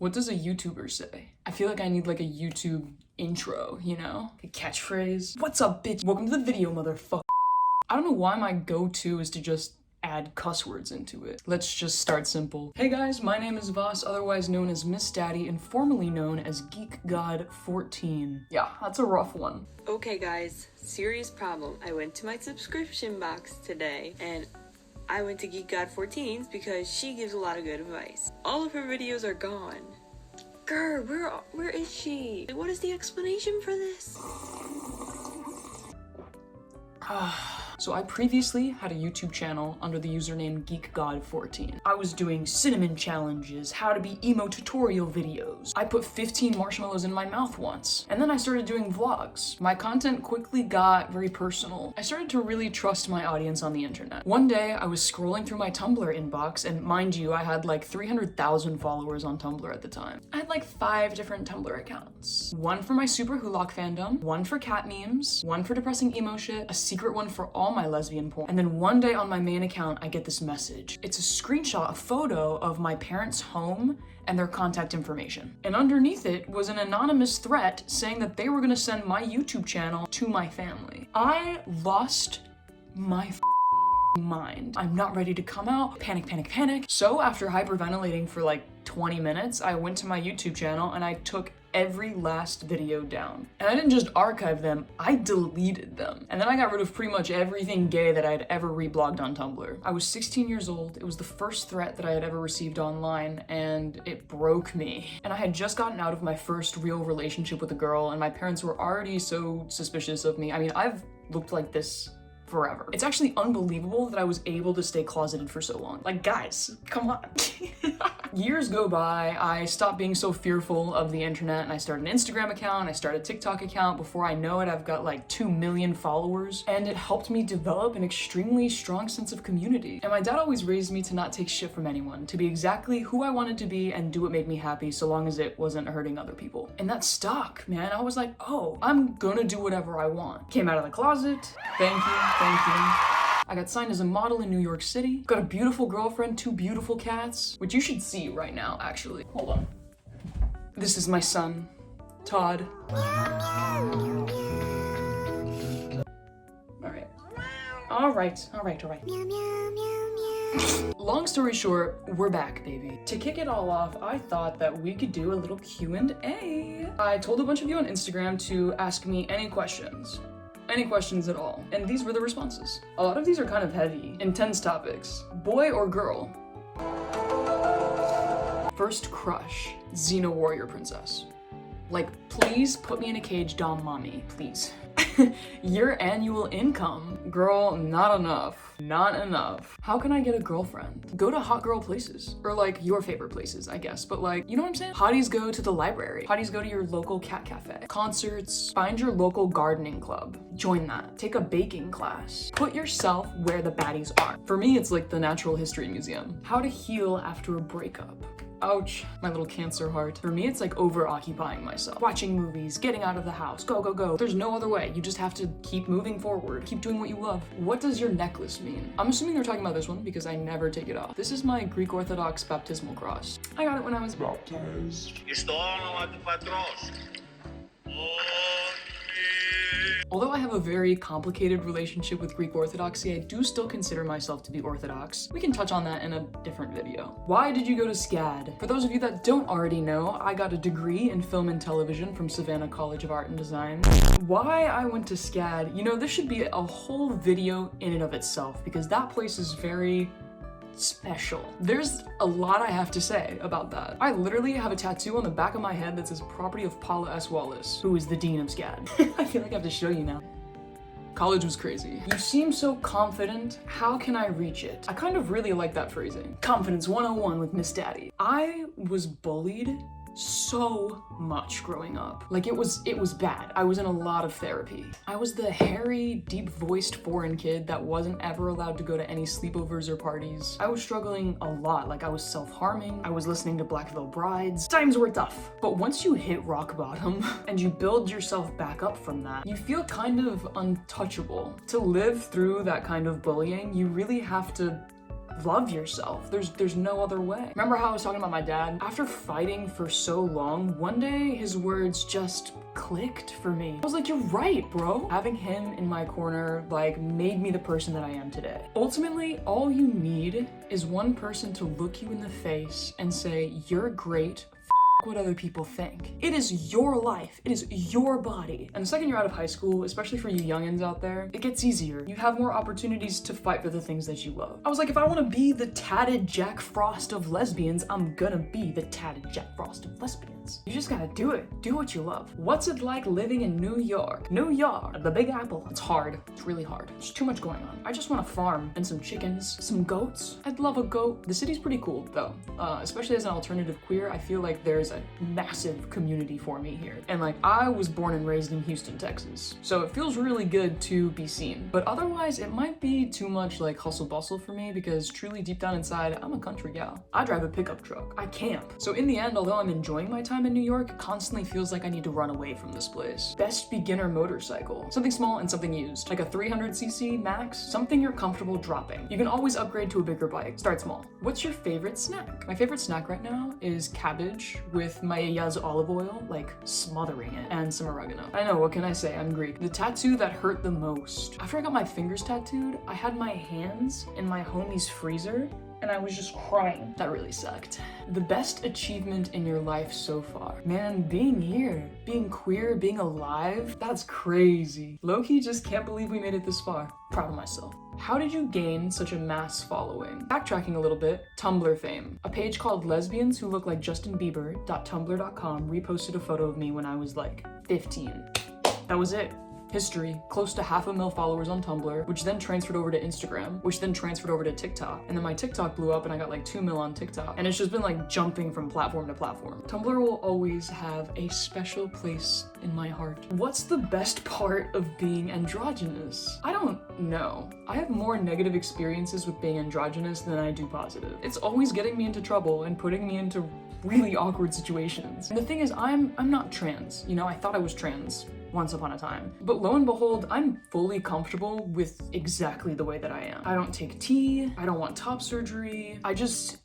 What does a YouTuber say? I feel like I need like a YouTube intro, you know? A catchphrase. What's up, bitch? Welcome to the video, motherfucker. I don't know why my go-to is to just add cuss words into it. Let's just start simple. Hey guys, my name is Voss, otherwise known as Miss Daddy and formerly known as Geek God 14. Yeah, that's a rough one. Okay guys, serious problem. I went to my subscription box today and I went to Geek God 14's because she gives a lot of good advice. All of her videos are gone. Grr, where is she? What is the explanation for this? So I previously had a YouTube channel under the username GeekGod14. I was doing cinnamon challenges, how to be emo tutorial videos. I put 15 marshmallows in my mouth once. And then I started doing vlogs. My content quickly got very personal. I started to really trust my audience on the internet. One day I was scrolling through my Tumblr inbox, and mind you, I had like 300,000 followers on Tumblr at the time. I had like 5 different Tumblr accounts. One for my Super Hulock fandom, one for cat memes, one for depressing emo shit, a secret one for all my lesbian porn. And then one day on my main account, I get this message. It's a screenshot, a photo of my parents' home and their contact information. And underneath it was an anonymous threat saying that they were gonna send my YouTube channel to my family. I lost my mind. I'm not ready to come out. Panic, panic, panic. So after hyperventilating for like 20 minutes, I went to my YouTube channel and I took every last video down. And I didn't just archive them, I deleted them. And then I got rid of pretty much everything gay that I'd ever reblogged on Tumblr. I was 16 years old, it was the first threat that I had ever received online, and it broke me. And I had just gotten out of my first real relationship with a girl, and my parents were already so suspicious of me. I mean, I've looked like this forever. It's actually unbelievable that I was able to stay closeted for so long. Like, guys, come on. Years go by, I stopped being so fearful of the internet and I started an Instagram account, I started a TikTok account. Before I know it, I've got like 2 million followers, and it helped me develop an extremely strong sense of community. And my dad always raised me to not take shit from anyone, to be exactly who I wanted to be and do what made me happy so long as it wasn't hurting other people. And that stuck, man. I was like, oh, I'm gonna do whatever I want. Came out of the closet. Thank you. I got signed as a model in New York City. Got a beautiful girlfriend, 2 beautiful cats, which you should see right now, actually. Hold on. This is my son, Todd. All right. Long story short, we're back, baby. To kick it all off, I thought that we could do a little Q&A. I told a bunch of you on Instagram to ask me any questions at all, and these were the responses. A lot of these are kind of heavy, intense topics. Boy or girl? First crush, Xena Warrior Princess. Like, please put me in a cage, Dom Mommy, please. Your annual income? Girl, not enough. Not enough. How can I get a girlfriend? Go to hot girl places. Or like your favorite places, I guess. But like, you know what I'm saying? Hotties go to the library. Hotties go to your local cat cafe. Concerts. Find your local gardening club. Join that. Take a baking class. Put yourself where the baddies are. For me, it's like the Natural History Museum. How to heal after a breakup. Ouch, my little Cancer heart. For me, it's like over-occupying myself. Watching movies, getting out of the house, go, go, go. There's no other way. You just have to keep moving forward. Keep doing what you love. What does your necklace mean? I'm assuming they're talking about this one because I never take it off. This is my Greek Orthodox baptismal cross. I got it when I was baptized. Although I have a very complicated relationship with Greek Orthodoxy, I do still consider myself to be Orthodox. We can touch on that in a different video. Why did you go to SCAD? For those of you that don't already know, I got a degree in film and television from Savannah College of Art and Design. Why I went to SCAD? You know, this should be a whole video in and of itself because that place is very special. There's a lot I have to say about that. I literally have a tattoo on the back of my head that says property of Paula S. Wallace, who is the dean of SCAD. I feel like I have to show you now. College was crazy. You seem so confident. How can I reach it? I kind of really like that phrasing. Confidence 101 with Miss Daddy. I was bullied so much growing up. Like it was bad. I was in a lot of therapy. I was the hairy, deep-voiced foreign kid that wasn't ever allowed to go to any sleepovers or parties. I was struggling a lot. Like I was self-harming. I was listening to Black Veil Brides. Times were tough. But once you hit rock bottom and you build yourself back up from that, you feel kind of untouchable. To live through that kind of bullying, you really have to love yourself. There's no other way. Remember how I was talking about my dad? After fighting for so long, one day his words just clicked for me. I was like, you're right, bro. Having him in my corner like made me the person that I am today. Ultimately, all you need is one person to look you in the face and say, you're great. What other people think. It is your life. It is your body. And the second you're out of high school, especially for you youngins out there, it gets easier. You have more opportunities to fight for the things that you love. I was like, if I want to be the tatted Jack Frost of lesbians, I'm gonna be the tatted Jack Frost of lesbians. You just gotta do it. Do what you love. What's it like living in New York? New York, the Big Apple. It's hard. It's really hard. There's too much going on. I just want a farm and some chickens, some goats. I'd love a goat. The city's pretty cool though. Especially as an alternative queer, I feel like there's a massive community for me here. And like, I was born and raised in Houston, Texas, so it feels really good to be seen. But otherwise, it might be too much like hustle bustle for me because truly deep down inside, I'm a country gal. I drive a pickup truck. I camp. So in the end, although I'm enjoying my time in New York, it constantly feels like I need to run away from this place. Best beginner motorcycle. Something small and something used. Like a 300cc max, something you're comfortable dropping. You can always upgrade to a bigger bike. Start small. What's your favorite snack? My favorite snack right now is cabbage with my Yaz olive oil, like smothering it, and some oregano. I know, what can I say? I'm Greek. The tattoo that hurt the most. After I got my fingers tattooed, I had my hands in my homie's freezer, and I was just crying. That really sucked. The best achievement in your life so far. Man, being here, being queer, being alive, that's crazy. Low-key just can't believe we made it this far. Proud of myself. How did you gain such a mass following? Backtracking a little bit, Tumblr fame. A page called Lesbians Who Look Like Justin Bieber.tumblr.com reposted a photo of me when I was like 15. That was it. History, close to 500,000 followers on Tumblr, which then transferred over to Instagram, which then transferred over to TikTok. And then my TikTok blew up and I got like 2 mil on TikTok. And it's just been like jumping from platform to platform. Tumblr will always have a special place in my heart. What's the best part of being androgynous? I don't know. I have more negative experiences with being androgynous than I do positive. It's always getting me into trouble and putting me into really awkward situations. And the thing is, I'm not trans. You know, I thought I was trans once upon a time. But lo and behold, I'm fully comfortable with exactly the way that I am. I don't take tea, I don't want top surgery, I just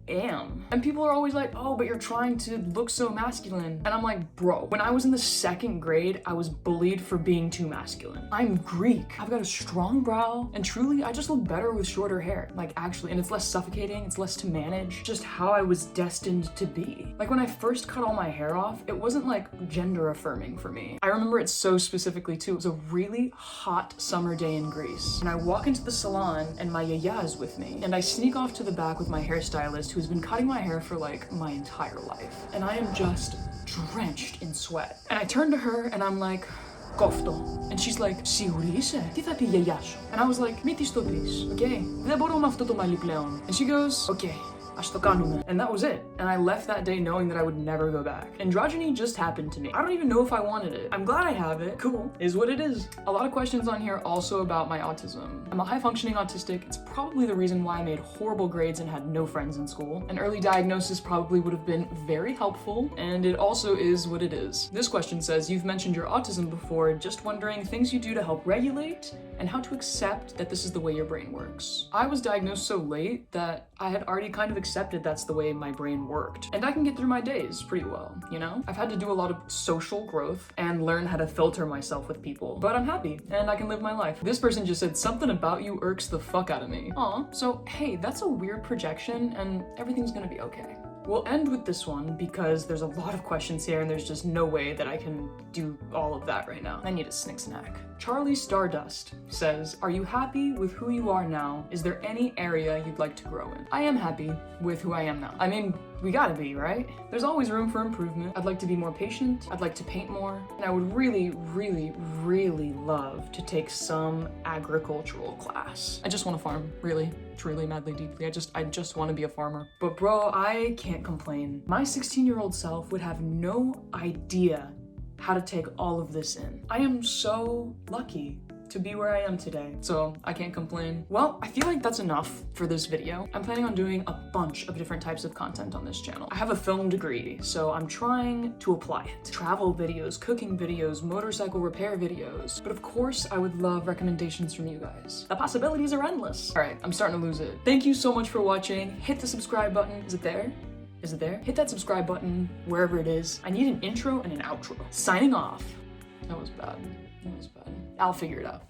am. And people are always like, oh, but you're trying to look so masculine. And I'm like, bro, when I was in the 2nd grade, I was bullied for being too masculine. I'm Greek. I've got a strong brow, and truly, I just look better with shorter hair. Like, actually, and it's less suffocating, it's less to manage. Just how I was destined to be. Like, when I first cut all my hair off, it wasn't like gender affirming for me. I remember it so specifically too. It was a really hot summer day in Greece. And I walk into the salon and my yaya is with me. And I sneak off to the back with my hairstylist who's been cutting my hair for like my entire life. And I am just drenched in sweat. And I turn to her and I'm like, κόφτω. And she's like, σίγουρη είσαι? Τι θα πει η γιαγιά σου? And I was like, μη της το πεις, okay? Δεν μπορώ με αυτό το μαλλί πλέον. And she goes, okay. Ας το κάνουμε. And that was it. And I left that day knowing that I would never go back. Androgyny just happened to me. I don't even know if I wanted it. I'm glad I have it. Cool. Is what it is. A lot of questions on here also about my autism. I'm a high-functioning autistic. It's probably the reason why I made horrible grades and had no friends in school. An early diagnosis probably would have been very helpful, and it also is what it is. This question says, you've mentioned your autism before, just wondering things you do to help regulate and how to accept that this is the way your brain works. I was diagnosed so late that I had already kind of accepted that's the way my brain worked. And I can get through my days pretty well, you know? I've had to do a lot of social growth and learn how to filter myself with people, but I'm happy and I can live my life. This person just said, something about you irks the fuck out of me. Aw, so hey, that's a weird projection and everything's gonna be okay. We'll end with this one because there's a lot of questions here and there's just no way that I can do all of that right now. I need a snack. Charlie Stardust says, are you happy with who you are now? Is there any area you'd like to grow in? I am happy with who I am now. I mean, we gotta be, right? There's always room for improvement. I'd like to be more patient. I'd like to paint more. And I would really, really, really love to take some agricultural class. I just want to farm, really, truly, madly, deeply. I just want to be a farmer. But bro, I can't complain. My 16-year-old self would have no idea how to take all of this in. I am so lucky to be where I am today, so I can't complain. Well, I feel like that's enough for this video. I'm planning on doing a bunch of different types of content on this channel. I have a film degree, so I'm trying to apply it. Travel videos, cooking videos, motorcycle repair videos. But of course, I would love recommendations from you guys. The possibilities are endless. All right, I'm starting to lose it. Thank you so much for watching. Hit the subscribe button. Is it there? Is it there? Hit that subscribe button wherever it is. I need an intro and an outro. Signing off. That was bad. That was bad. I'll figure it out.